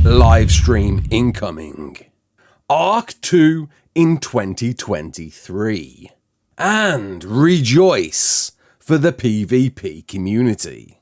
livestream incoming. ARK 2 in 2023. And rejoice for the PvP community.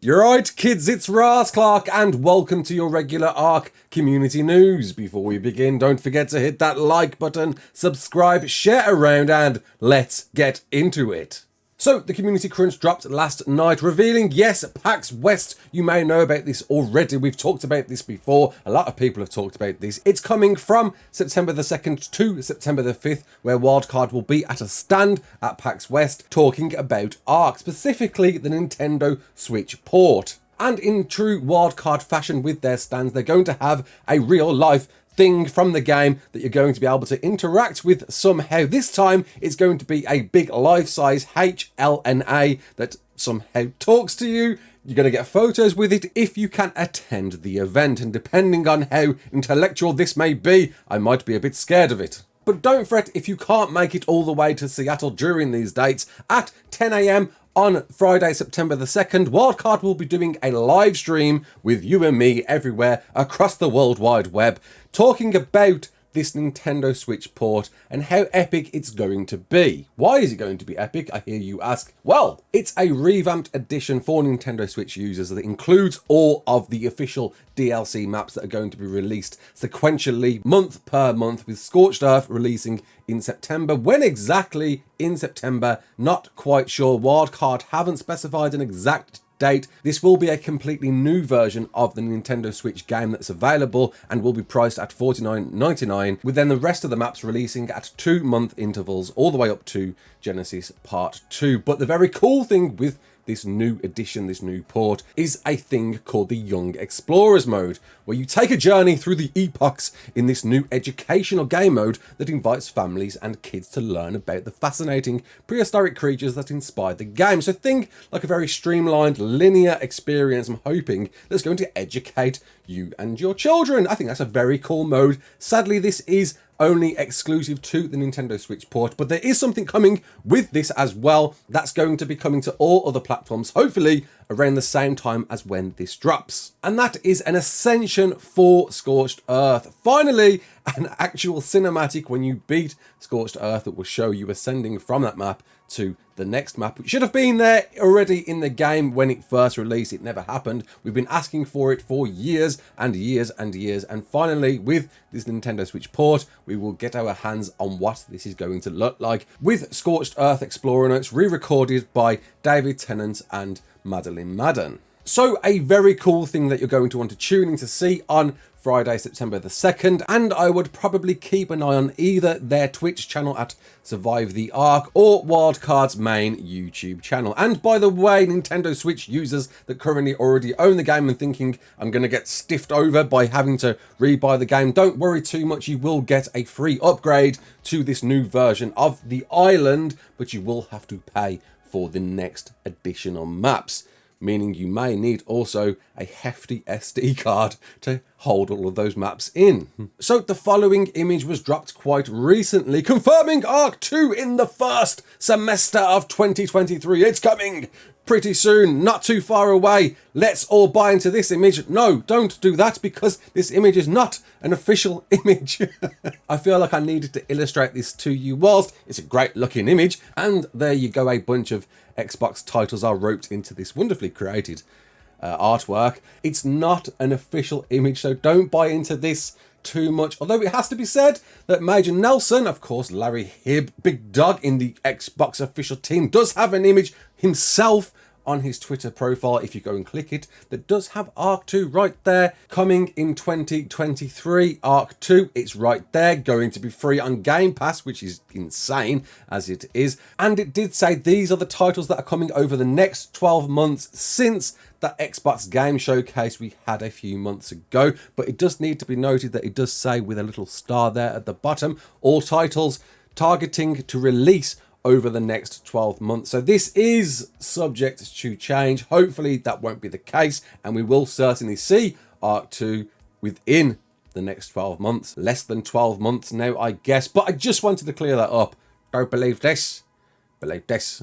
You're right, kids, it's Raasclark, and welcome to your regular ARK community news. Before we begin, don't forget to hit that like button, subscribe, share around, and let's get into it. So, the community crunch dropped last night, revealing, yes, PAX West. You may know about this already. We've talked about this before. A lot of people have talked about this. It's coming from September the 2nd to September the 5th, where Wildcard will be at a stand at PAX West talking about ARK, specifically the Nintendo Switch port. And in true Wildcard fashion with their stands, they're going to have a real-life thing from the game that you're going to be able to interact with somehow. This time it's going to be a big life-size HLNA that somehow talks to you. You're going to get photos with it if you can attend the event, and depending on how intellectual this may be, I might be a bit scared of it. But don't fret if you can't make it all the way to Seattle during these dates. At 10 AM on Friday, September the 2nd, Wildcard will be doing a live stream with you and me everywhere across the World Wide Web, talking about this Nintendo Switch port and how epic it's going to be. Why is it going to be epic, I hear you ask? Well, it's a revamped edition for Nintendo Switch users that includes all of the official DLC maps that are going to be released sequentially month per month, with Scorched Earth releasing in September. When exactly in September, not quite sure. Wildcard haven't specified an exact date. This will be a completely new version of the Nintendo Switch game that's available and will be priced at $49.99, with then the rest of the maps releasing at 2-month intervals all the way up to Genesis Part 2. But the very cool thing with this new edition, this new port, is a thing called the Young Explorers mode, where you take a journey through the epochs in this new educational game mode that invites families and kids to learn about the fascinating prehistoric creatures that inspired the game. So think like a very streamlined, linear experience, I'm hoping, that's going to educate you and your children. I think that's a very cool mode. Sadly, this is only exclusive to the Nintendo Switch port, but there is something coming with this as well that's going to be coming to all other platforms, hopefully around the same time as when this drops. And that is an Ascension for Scorched Earth. Finally, an actual cinematic when you beat Scorched Earth that will show you ascending from that map to the next map, which should have been there already in the game when it first released. It never happened. We've been asking for it for years and years and years, and finally with this Nintendo Switch port we will get our hands on what this is going to look like, with Scorched Earth Explorer notes re-recorded by David Tennant and Madeline Madden. So a very cool thing that you're going to want to tune in to see on Friday, September the 2nd, and I would probably keep an eye on either their Twitch channel at Survive the Ark or Wildcard's main YouTube channel. And by the way, Nintendo Switch users that currently already own the game and thinking I'm going to get stiffed over by having to rebuy the game, don't worry too much. You will get a free upgrade to this new version of the island, but you will have to pay for the next additional maps, meaning you may need also a hefty SD card to hold all of those maps in. So the following image was dropped quite recently, confirming ARK 2 in the first semester of 2023. It's coming pretty soon, not too far away. Let's all buy into this image. No, don't do that, because this image is not an official image. I feel like I needed to illustrate this to you. Whilst it's a great looking image, and there you go, a bunch of Xbox titles are roped into this wonderfully created artwork. It's not an official image, so don't buy into this too much. Although it has to be said that Major Nelson, of course Larry Hibb, big dog in the Xbox official team, does have an image himself on his Twitter profile, if you go and click it, that does have ARK 2 right there, coming in 2023. ARK 2, it's right there, going to be free on Game Pass, which is insane as it is. And it did say these are the titles that are coming over the next 12 months since that Xbox Game Showcase we had a few months ago. But it does need to be noted that it does say with a little star there at the bottom, all titles targeting to release over the next 12 months. So this is subject to change. Hopefully that won't be the case, and we will certainly see ARK 2 within the next 12 months. Less than 12 months now, I guess. But I just wanted to clear that up. Don't believe this. Believe this.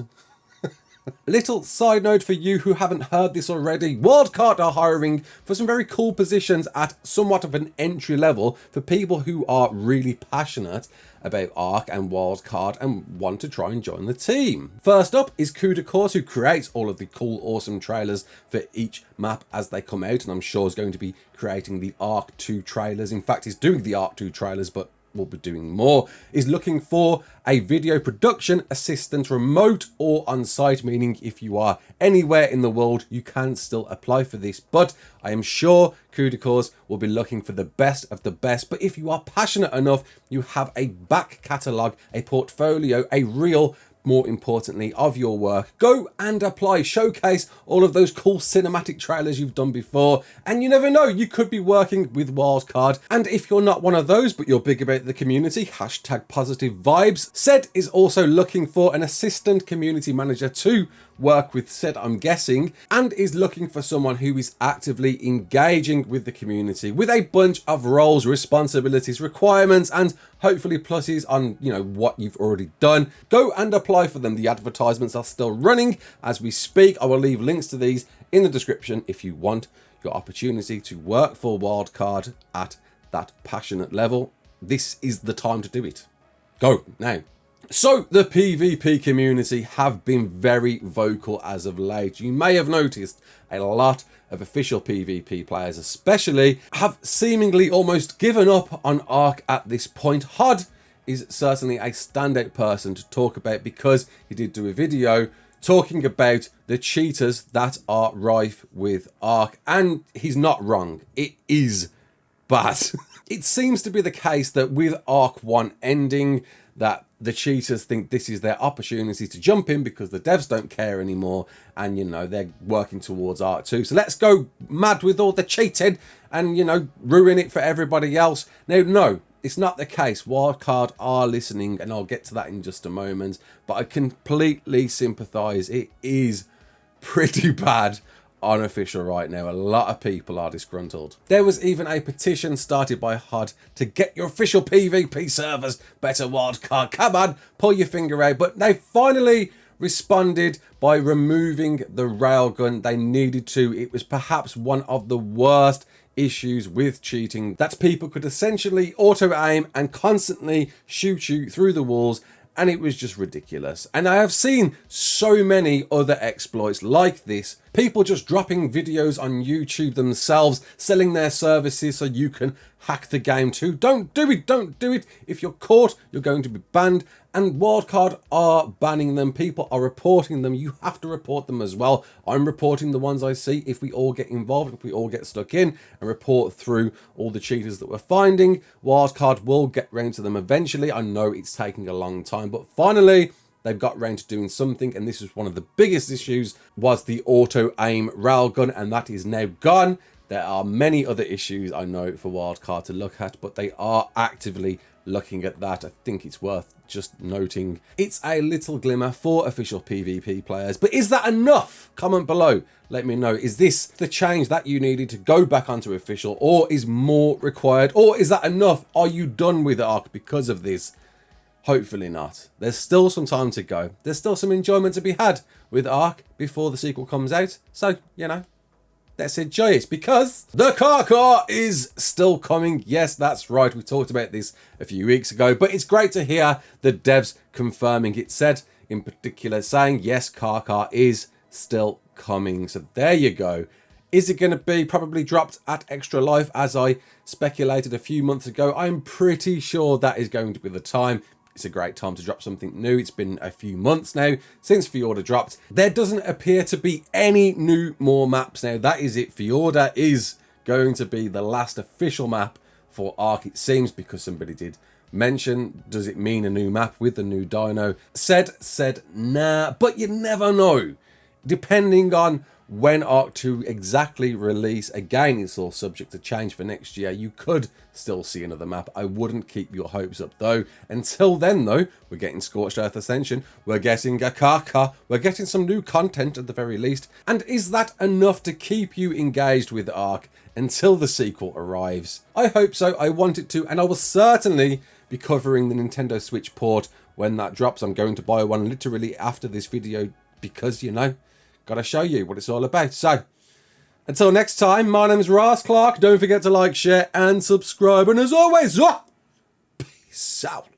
Little side note for you who haven't heard this already, Wildcard are hiring for some very cool positions at somewhat of an entry level for people who are really passionate about ARK and Wildcard and want to try and join the team. First up is Coup de Course, who creates all of the cool, awesome trailers for each map as they come out, and I'm sure is going to be creating the ARK 2 trailers. In fact, he's doing the ARK 2 trailers, but will be doing more. Is looking for a video production assistant, remote or on site, meaning if you are anywhere in the world you can still apply for this, but I am sure Coup de Course will be looking for the best of the best. But if you are passionate enough, you have a back catalogue, a portfolio, a reel, more importantly, of your work, go and apply, showcase all of those cool cinematic trailers you've done before, and you never know, you could be working with Wildcard. And if you're not one of those, but you're big about the community, hashtag positive vibes, Said is also looking for an assistant community manager to work with Said, I'm guessing, and is looking for someone who is actively engaging with the community with a bunch of roles, responsibilities, requirements, and hopefully pluses on, you know, what you've already done. Go and apply for them. The advertisements are still running as we speak. I will leave links to these in the description if you want your opportunity to work for Wildcard at that passionate level. This is the time to do it. Go now. So the PvP community have been very vocal as of late. You may have noticed a lot of official PvP players especially have seemingly almost given up on ARK at this point. Hod is certainly a standout person to talk about because he did do a video talking about the cheaters that are rife with ARK, and he's not wrong. It is bad. It seems to be the case that with ARK 1 ending, that the cheaters think this is their opportunity to jump in because the devs don't care anymore, and you know, they're working towards ARK 2. So let's go mad with all the cheating and, you know, ruin it for everybody else. Now, no, it's not the case. Wildcard are listening, and I'll get to that in just a moment, but I completely sympathize. It is pretty bad unofficial right now. A lot of people are disgruntled. There was even a petition started by Hod to get your official PvP servers better. Wildcard, come on, pull your finger out. But they finally responded by removing the railgun. They needed to. It was perhaps one of the worst issues with cheating, that people could essentially auto aim and constantly shoot you through the walls, and it was just ridiculous. And I have seen so many other exploits like this. People just dropping videos on YouTube themselves, selling their services so you can hack the game too. Don't do it, don't do it. If you're caught, you're going to be banned. And Wildcard are banning them. People are reporting them. You have to report them as well. I'm reporting the ones I see. If we all get involved, if we all get stuck in and report through all the cheaters that we're finding, Wildcard will get round to them eventually. I know it's taking a long time, but finally they've got round to doing something, and this is one of the biggest issues, was the auto aim railgun, and that is now gone. There are many other issues I know for Wildcard to look at, but they are actively looking at that. I think it's worth just noting. It's a little glimmer for official PvP players, but is that enough? Comment below, let me know. Is this the change that you needed to go back onto official, or is more required, or is that enough? Are you done with ARK because of this? Hopefully not. There's still some time to go. There's still some enjoyment to be had with ARK before the sequel comes out. So, you know, let's enjoy it, because the car is still coming. Yes, that's right. We talked about this a few weeks ago, but it's great to hear the devs confirming it. Said in particular saying, yes, car is still coming. So there you go. Is it going to be probably dropped at Extra Life as I speculated a few months ago? I'm pretty sure that is going to be the time. It's a great time to drop something new. It's been a few months now since Fjorda dropped. There doesn't appear to be any more maps now. That is it. Fjorda is going to be the last official map for ARK, it seems, because somebody did mention, does it mean a new map with the new dino? Said nah, but you never know. Depending on when ARK 2 exactly release, again, it's all subject to change for next year. You could still see another map. I wouldn't keep your hopes up though. Until then though, we're getting Scorched Earth Ascension, we're getting a car, we're getting some new content at the very least. And is that enough to keep you engaged with ARK until the sequel arrives? I hope so. I want it to, and I will certainly be covering the Nintendo Switch port when that drops. I'm going to buy one literally after this video because, you know, got to show you what it's all about. So, until next time, my name is Raasclark. Don't forget to like, share, and subscribe. And as always, peace out.